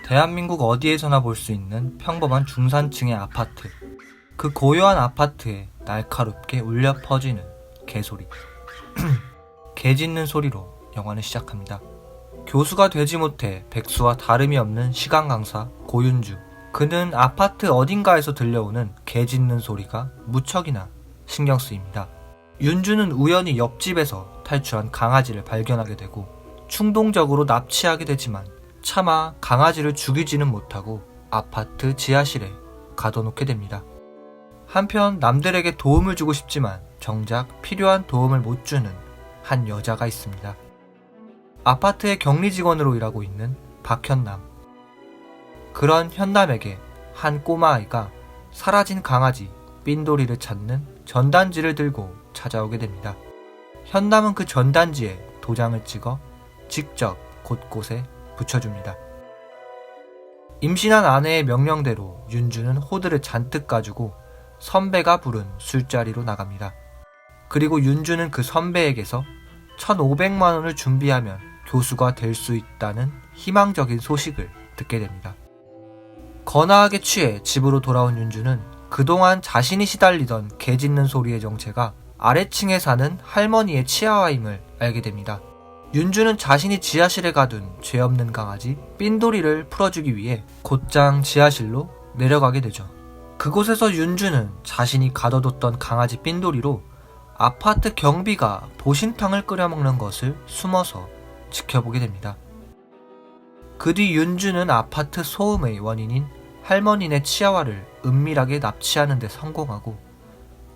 대한민국 어디에서나 볼 수 있는 평범한 중산층의 아파트. 그 고요한 아파트에 날카롭게 울려 퍼지는 개소리. 개 짖는 소리로 영화는 시작합니다. 교수가 되지 못해 백수와 다름이 없는 시간 강사 고윤주. 그는 아파트 어딘가에서 들려오는 개 짖는 소리가 무척이나 신경 쓰입니다. 윤주는 우연히 옆집에서 탈출한 강아지를 발견하게 되고 충동적으로 납치하게 되지만 차마 강아지를 죽이지는 못하고 아파트 지하실에 가둬놓게 됩니다. 한편 남들에게 도움을 주고 싶지만 정작 필요한 도움을 못 주는 한 여자가 있습니다. 아파트의 격리 직원으로 일하고 있는 박현남. 그런 현남에게 한 꼬마아이가 사라진 강아지 삔도리를 찾는 전단지를 들고 찾아오게 됩니다. 현남은 그 전단지에 도장을 찍어 직접 곳곳에 붙여줍니다. 임신한 아내의 명령대로 윤주는 호드를 잔뜩 가지고 선배가 부른 술자리로 나갑니다. 그리고 윤주는 그 선배에게서 1,500만 원을 준비하면 교수가 될 수 있다는 희망적인 소식을 듣게 됩니다. 거나하게 취해 집으로 돌아온 윤주는 그동안 자신이 시달리던 개 짖는 소리의 정체가 아래층에 사는 할머니의 치아와임을 알게 됩니다. 윤주는 자신이 지하실에 가둔 죄 없는 강아지 삔도리를 풀어주기 위해 곧장 지하실로 내려가게 되죠. 그곳에서 윤주는 자신이 가둬뒀던 강아지 삔도리로 아파트 경비가 보신탕을 끓여 먹는 것을 숨어서 지켜보게 됩니다. 그 뒤 윤주는 아파트 소음의 원인인 할머니네 치아와를 은밀하게 납치하는 데 성공하고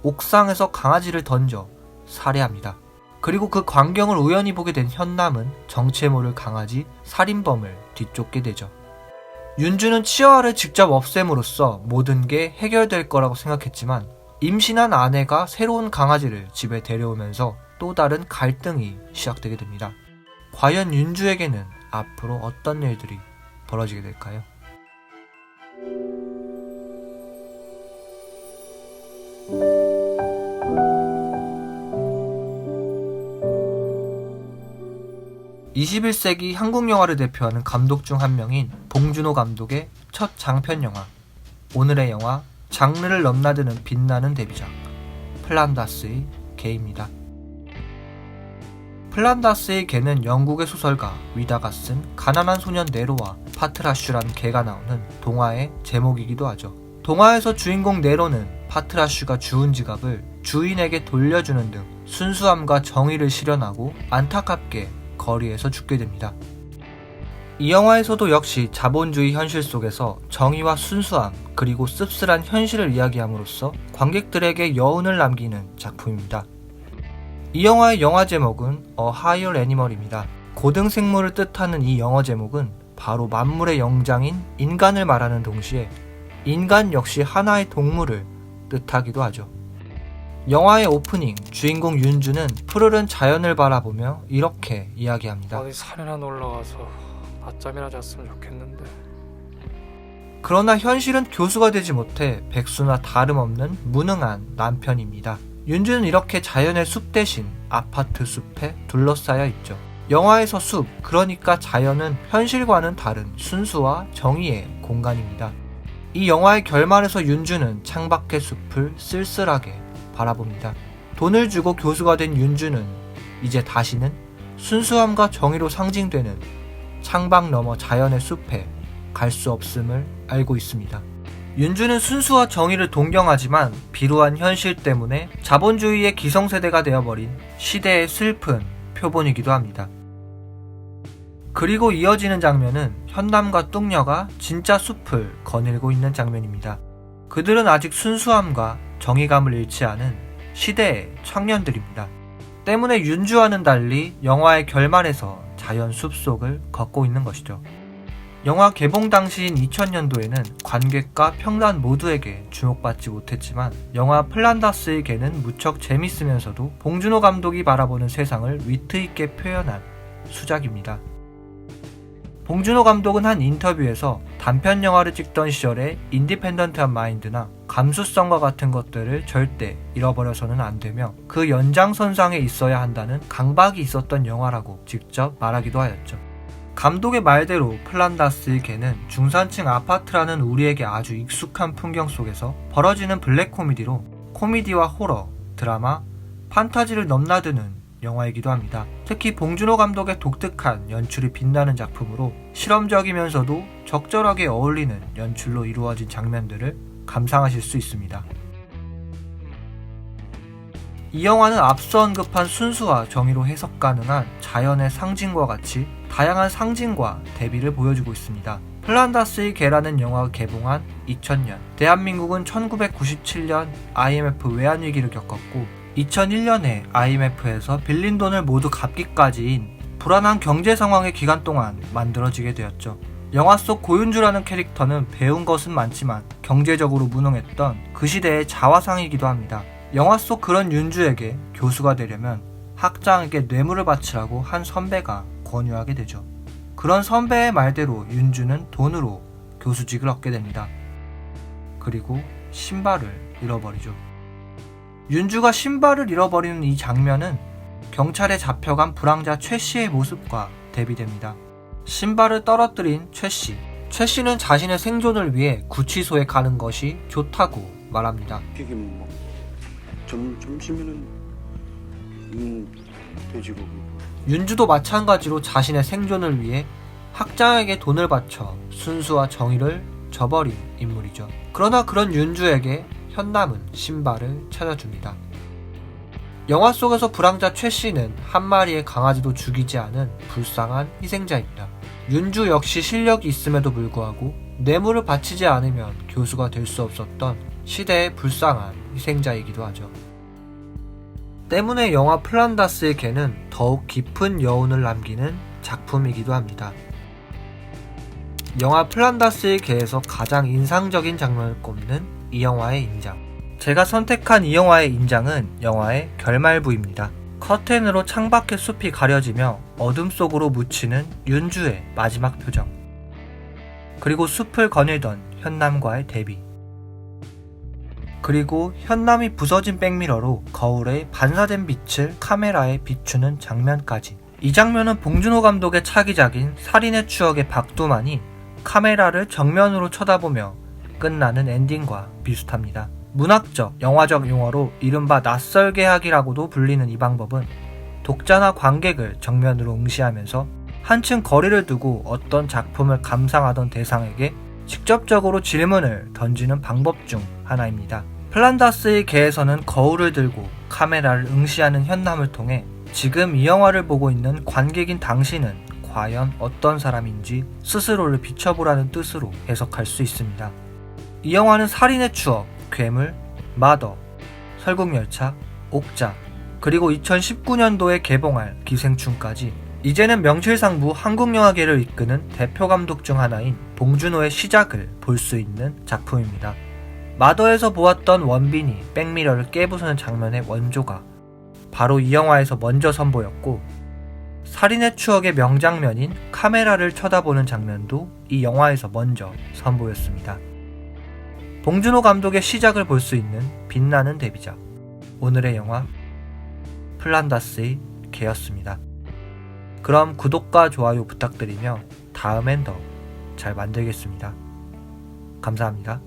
옥상에서 강아지를 던져 살해합니다. 그리고 그 광경을 우연히 보게 된 현남은 정체 모를 강아지 살인범을 뒤쫓게 되죠. 윤주는 치아와를 직접 없앰으로써 모든 게 해결될 거라고 생각했지만 임신한 아내가 새로운 강아지를 집에 데려오면서 또 다른 갈등이 시작되게 됩니다. 과연 윤주에게는 앞으로 어떤 일들이 벌어지게 될까요? (21세기) 한국 영화를 대표하는 감독 중 한 명인 봉준호 감독의 첫 장편 영화. 오늘의 영화 장르를 넘나드는 빛나는 데뷔작 플란다스의 개입니다. 플란다스의 개는 영국의 소설가 위다가 쓴 가난한 소년 네로와 파트라슈라는 개가 나오는 동화의 제목이기도 하죠. 동화에서 주인공 네로는 파트라슈가 주운 지갑을 주인에게 돌려주는 등 순수함과 정의를 실현하고 안타깝게 거리에서 죽게 됩니다. 이 영화에서도 역시 자본주의 현실 속에서 정의와 순수함 그리고 씁쓸한 현실을 이야기함으로써 관객들에게 여운을 남기는 작품입니다. 이 영화의 영화 제목은 A Higher Animal입니다. 고등생물을 뜻하는 이 영어 제목은 바로 만물의 영장인 인간을 말하는 동시에 인간 역시 하나의 동물을 뜻하기도 하죠. 영화의 오프닝, 주인공 윤주는 푸르른 자연을 바라보며 이렇게 이야기합니다. 어디 산이나 놀러가서 낮잠이나 잤으면 좋겠는데. 그러나 현실은 교수가 되지 못해 백수나 다름없는 무능한 남편입니다. 윤주는 이렇게 자연의 숲 대신 아파트 숲에 둘러싸여 있죠. 영화에서 숲, 그러니까 자연은 현실과는 다른 순수와 정의의 공간입니다. 이 영화의 결말에서 윤주는 창밖의 숲을 쓸쓸하게 바라봅니다. 돈을 주고 교수가 된 윤주는 이제 다시는 순수함과 정의로 상징되는 창밖 너머 자연의 숲에 갈 수 없음을 알고 있습니다. 윤주는 순수와 정의를 동경하지만 비루한 현실 때문에 자본주의의 기성세대가 되어버린 시대의 슬픈 표본이기도 합니다. 그리고 이어지는 장면은 현남과 뚱녀가 진짜 숲을 거닐고 있는 장면입니다. 그들은 아직 순수함과 정의감을 잃지 않은 시대의 청년들입니다. 때문에 윤주와는 달리 영화의 결말에서 자연 숲속을 걷고 있는 것이죠. 영화 개봉 당시인 2000년도에는 관객과 평단 모두에게 주목받지 못했지만 영화 플란다스의 개는 무척 재밌으면서도 봉준호 감독이 바라보는 세상을 위트있게 표현한 수작입니다. 봉준호 감독은 한 인터뷰에서 단편 영화를 찍던 시절에 인디펜던트한 마인드나 감수성과 같은 것들을 절대 잃어버려서는 안 되며 그 연장선상에 있어야 한다는 강박이 있었던 영화라고 직접 말하기도 하였죠. 감독의 말대로 플란다스의 개는 중산층 아파트라는 우리에게 아주 익숙한 풍경 속에서 벌어지는 블랙 코미디로 코미디와 호러, 드라마, 판타지를 넘나드는 영화이기도 합니다. 특히 봉준호 감독의 독특한 연출이 빛나는 작품으로 실험적이면서도 적절하게 어울리는 연출로 이루어진 장면들을 감상하실 수 있습니다. 이 영화는 앞서 언급한 순수와 정의로 해석 가능한 자연의 상징과 같이 다양한 상징과 대비를 보여주고 있습니다. 플란다스의 개라는 영화가 개봉한 2000년, 대한민국은 1997년 IMF 외환위기를 겪었고 2001년에 IMF에서 빌린 돈을 모두 갚기까지인 불안한 경제 상황의 기간 동안 만들어지게 되었죠. 영화 속 고윤주라는 캐릭터는 배운 것은 많지만 경제적으로 무능했던 그 시대의 자화상이기도 합니다. 영화 속 그런 윤주에게 교수가 되려면 학장에게 뇌물을 바치라고 한 선배가 권유하게 되죠. 그런 선배의 말대로 윤주는 돈으로 교수직을 얻게 됩니다. 그리고 신발을 잃어버리죠. 윤주가 신발을 잃어버리는 이 장면은 경찰에 잡혀간 불황자 최 씨의 모습과 대비됩니다. 신발을 떨어뜨린 최 씨. 최 씨는 자신의 생존을 위해 구치소에 가는 것이 좋다고 말합니다. 이게 뭐 점심에는 돼지고기. 윤주도 마찬가지로 자신의 생존을 위해 학장에게 돈을 바쳐 순수와 정의를 저버린 인물이죠. 그러나 그런 윤주에게 현남은 신발을 찾아줍니다. 영화 속에서 불황자 최 씨는 한 마리의 강아지도 죽이지 않은 불쌍한 희생자입니다. 윤주 역시 실력이 있음에도 불구하고 뇌물을 바치지 않으면 교수가 될 수 없었던 시대의 불쌍한 희생자이기도 하죠. 때문에 영화 플란다스의 개는 더욱 깊은 여운을 남기는 작품이기도 합니다. 영화 플란다스의 개에서 가장 인상적인 장면을 꼽는 이 영화의 인장. 제가 선택한 이 영화의 인장은 영화의 결말부입니다. 커튼으로 창밖의 숲이 가려지며 어둠 속으로 묻히는 윤주의 마지막 표정. 그리고 숲을 거닐던 현남과의 대비. 그리고 현남이 부서진 백미러로 거울에 반사된 빛을 카메라에 비추는 장면까지. 이 장면은 봉준호 감독의 차기작인 살인의 추억의 박두만이 카메라를 정면으로 쳐다보며 끝나는 엔딩과 비슷합니다. 문학적, 영화적 용어로 이른바 낯설게 하기라고도 불리는 이 방법은 독자나 관객을 정면으로 응시하면서 한층 거리를 두고 어떤 작품을 감상하던 대상에게 직접적으로 질문을 던지는 방법 중 하나입니다. 플란다스의 개에서는 거울을 들고 카메라를 응시하는 현남을 통해 지금 이 영화를 보고 있는 관객인 당신은 과연 어떤 사람인지 스스로를 비춰보라는 뜻으로 해석할 수 있습니다. 이 영화는 살인의 추억, 괴물, 마더, 설국열차, 옥자, 그리고 2019년도에 개봉할 기생충까지 이제는 명실상부 한국영화계를 이끄는 대표 감독 중 하나인 봉준호의 시작을 볼 수 있는 작품입니다. 마더에서 보았던 원빈이 백미러를 깨부수는 장면의 원조가 바로 이 영화에서 먼저 선보였고, 살인의 추억의 명장면인 카메라를 쳐다보는 장면도 이 영화에서 먼저 선보였습니다. 봉준호 감독의 시작을 볼 수 있는 빛나는 데뷔작, 오늘의 영화 플란다스의 개였습니다. 그럼 구독과 좋아요 부탁드리며 다음엔 더 잘 만들겠습니다. 감사합니다.